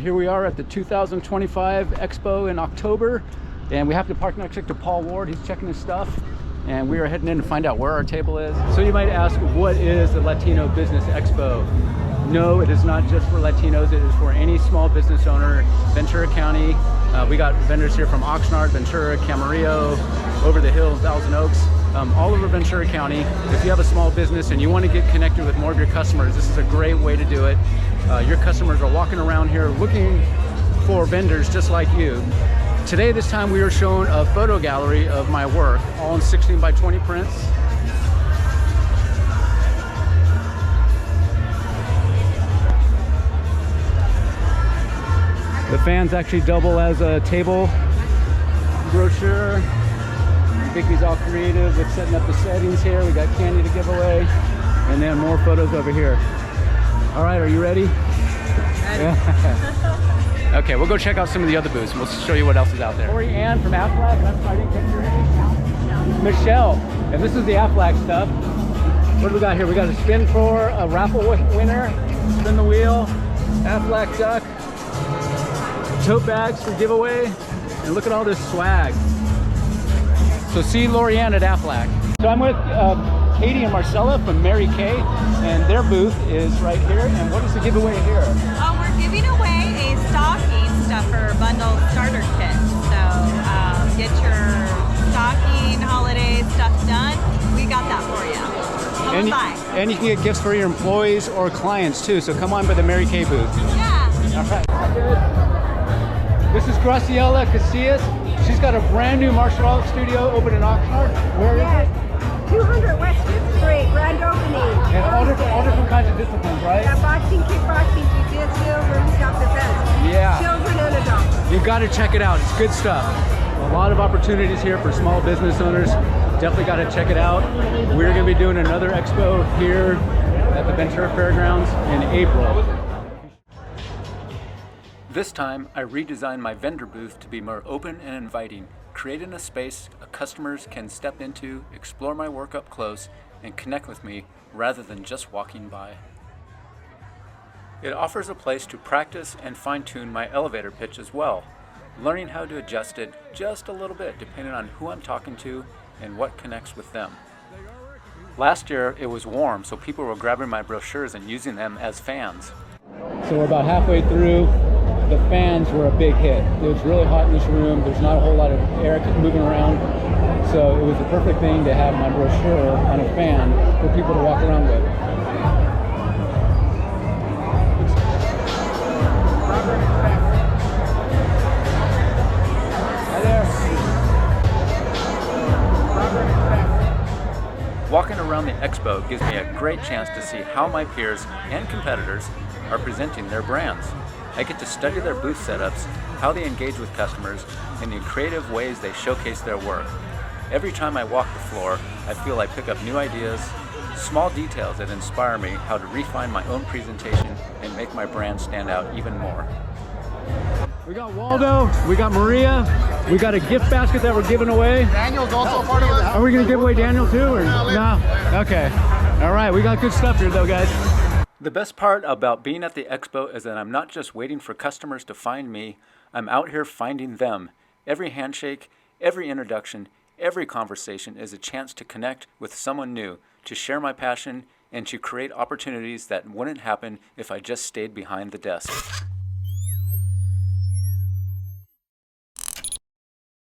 Here we are at the 2025 Expo in October, and we have to park next to Paul Ward. He's checking his stuff, and we are heading in to find out where our table is. So you might ask, what is the Latino Business Expo? No, it is not just for Latinos. It is for any small business owner. Ventura County. We got vendors here from Oxnard, Ventura, Camarillo, over the hill, Thousand Oaks, all over Ventura County. If you have a small business and you want to get connected with more of your customers, this is a great way to do it. Your customers are walking around here looking for vendors just like you. Today, this time, we are showing a photo gallery of my work, all in 16 by 20 prints. The fans actually double as a table brochure. Vicky's all creative with setting up the settings here. We got candy to give away, and then more photos over here. All right, are you ready? Ready. Okay, we'll go check out some of the other booths, and we'll show you what else is out there. Lori Ann from Aflac. I didn't catch your name. Michelle. And this is the Aflac stuff. What do we got here? We got a spin for a raffle winner. Spin the wheel. Aflac duck. Tote bags for giveaway. And look at all this swag. So see Lori Ann at Aflac. So I'm with Katie and Marcella from Mary Kay, and their booth is right here. And what is the giveaway here? We're giving away a stocking stuffer bundle starter kit. So get your stocking holiday stuff done. We got that for you. Come by. And you can get gifts for your employees or clients too. So come on by the Mary Kay booth. Yeah. All right. This is Graciela Casillas. She's got a brand new martial arts studio open in Oxnard. Where is it? 200 West 5th Street, grand opening. And all different kinds of disciplines, right? Yeah, boxing, kickboxing, jiu-jitsu, room self-defense. Yeah. Children and adults. You've got to check it out. It's good stuff. A lot of opportunities here for small business owners. Definitely got to check it out. We're going to be doing another expo here at the Ventura Fairgrounds in April. This time, I redesigned my vendor booth to be more open and inviting, creating a space customers can step into, explore my work up close, and connect with me rather than just walking by. It offers a place to practice and fine-tune my elevator pitch as well, learning how to adjust it just a little bit depending on who I'm talking to and what connects with them. Last year, it was warm, so people were grabbing my brochures and using them as fans. So we're about halfway through. The fans were a big hit. It was really hot in this room. There's not a whole lot of air moving around. So it was the perfect thing to have my brochure on a fan for people to walk around with. Hi there. Walking around the expo gives me a great chance to see how my peers and competitors are presenting their brands. I get to study their booth setups, how they engage with customers, and the creative ways they showcase their work. Every time I walk the floor, I feel I pick up new ideas, small details that inspire me how to refine my own presentation and make my brand stand out even more. We got Waldo, we got Maria, we got a gift basket that we're giving away. Daniel's also part of it. Are we gonna give away Daniel too, or no? Okay. All right, we got good stuff here though, guys. The best part about being at the expo is that I'm not just waiting for customers to find me, I'm out here finding them. Every handshake, every introduction, every conversation is a chance to connect with someone new, to share my passion, and to create opportunities that wouldn't happen if I just stayed behind the desk.